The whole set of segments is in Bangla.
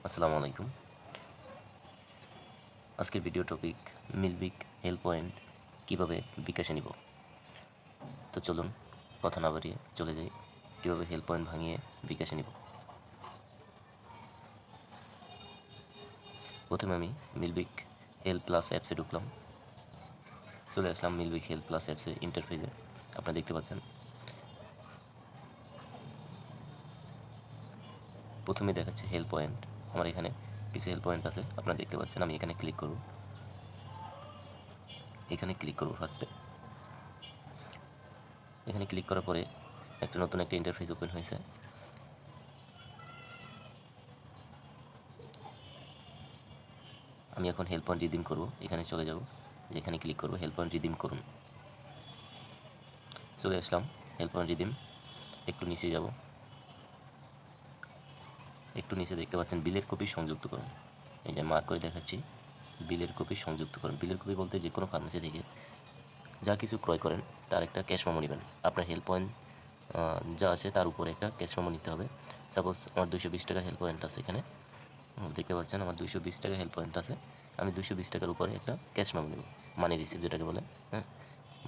আসসালামু আলাইকুম। আজকের video topic Milvik help point কীভাবে বিকাশে নিব। তো চলুন কথা না বাড়িয়ে চলে যাই কীভাবে হেল্প পয়েন্ট ভাঙিয়ে বিকাশে নিব। প্রথমে আমি মিলভিক হেল্প প্লাস অ্যাপসে ঢুকলাম। চলে আসলাম মিলভিক হেল্প প্লাস অ্যাপসে ইন্টারফেসে। আপনারা দেখতে পাচ্ছেন প্রথমে দেখাচ্ছে হেল্প পয়েন্ট। আমার এখানে কিছু হেল্প পয়েন্ট আছে, আপনারা দেখতে পাচ্ছেন। আমি এখানে ক্লিক করব। ফার্স্টে এখানে ক্লিক করার পরে নতুন একটা ইন্টারফেস ওপেন হয়েছে। আমি এখন হেল্প পয়েন্ট রিডিম করব। এখানে চলে যাব, যেখানে ক্লিক করব হেল্প পয়েন্ট রিডিম করুন। চলে আসলাম হেল্প পয়েন্ট রিডিম। একটু নিচে যাব, একটু নিচে দেখতে পাচ্ছেন বিলের কপি সংযুক্ত করুন। এই যে মার্ক করে দেখাচ্ছি, বিলের কপি সংযুক্ত করুন। বিলের কপি বলতে যে কোনো ফার্মেসি থেকে যা কিছু ক্রয় করেন তার একটা ক্যাশ মেমো নেবেন। আপনার হেল্প পয়েন্ট যা আছে তার উপরে একটা ক্যাশ মেমো নিতে হবে। সাপোজ আমার 220 টাকা হেল্প পয়েন্ট আছে, এখানে দেখতে পাচ্ছেন আমার 220 টাকা হেল্প পয়েন্ট আছে। আমি 220 টাকার উপরে একটা ক্যাশ মেমো নেব, মানি রিসিপ্ট যেটাকে বলে। হ্যাঁ,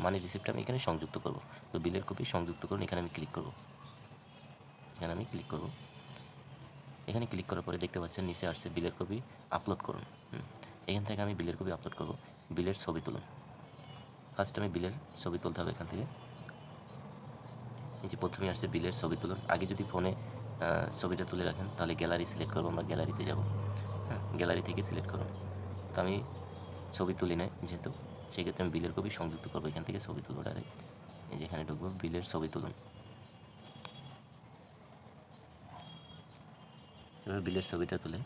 মানি রিসিপ্টটা আমি এখানে সংযুক্ত করব। তো বিলের কপি সংযুক্ত করুন, এখানে আমি ক্লিক করব। এখানে ক্লিক করার পরে দেখতে পাচ্ছেন নিচে আসছে বিলের কপি আপলোড করুন। এখান থেকে আমি বিলের কপি আপলোড করব। বিলের ছবি তুলুন। ফার্স্ট আমি বিলের ছবি তুলতে হবে। এখান থেকে এই যে প্রথমে আসছে বিলের ছবি তুলুন। আগে যদি ফোনে ছবিটা তুলে রাখেন তাহলে গ্যালারি সিলেক্ট করবো, আমরা গ্যালারিতে যাব। হ্যাঁ, গ্যালারি থেকে সিলেক্ট করুন। তো আমি ছবি তুলি নাই যেহেতু, সেক্ষেত্রে আমি বিলের কপি সংযুক্ত করবো। এখান থেকে ছবি তুলবো ডাইরেক্ট। এই যে এখানে ঢুকবো, বিলের ছবি তুলুন। এবার বিলের ছবিটা তুলে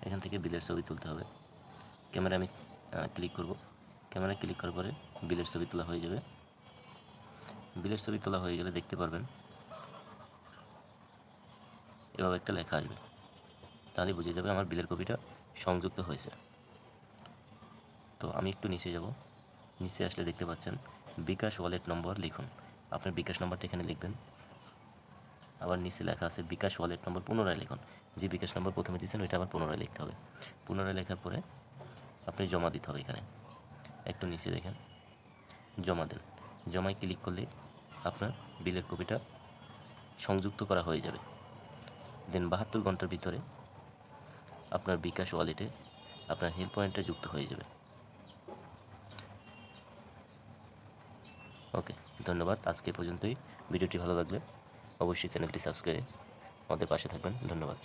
এখান থেকে বিলের ছবি তুলতে হবে। ক্যামেরা আমি ক্লিক করব। ক্যামেরা ক্লিক করার পরে বিলের ছবি তোলা হয়ে যাবে। বিলের ছবি তোলা হয়ে গেলে দেখতে পারবেন এভাবে একটা লেখা আসবে। তাহলে বুঝে যাবে আমার বিলের কপিটা সংযুক্ত হয়েছে। তো আমি একটু নিচে যাব। নিচে আসলে দেখতে পাচ্ছেন বিকাশ ওয়ালেট নম্বর লিখুন। আপনার বিকাশ নম্বরটা এখানে লিখবেন। আবার নিচে লেখা আছে বিকাশ ওয়ালেট নম্বর পুনরায় লিখুন। যে বিকাশ নম্বর প্রথমে দিয়েছেন ওইটা আবার পুনরায় লিখতে হবে। পুনরায় লেখার পরে আপনি জমা দিতে হবে। এখানে একটু নিচে দেখেন, জমা দেন। জমায় ক্লিক করলে আপনার বিলের কপিটা সংযুক্ত করা হয়ে যাবে। দেন 72 ঘন্টার ভিতরে আপনার বিকাশ ওয়ালেটে আপনার হেল্প পয়েন্টটা যুক্ত হয়ে যাবে। ওকে, ধন্যবাদ। আজকে পর্যন্তই। ভিডিওটি ভালো লাগলে অবশ্যই চ্যানেলটি সাবস্ক্রাইব আমাদের পাশে থাকবেন। ধন্যবাদ।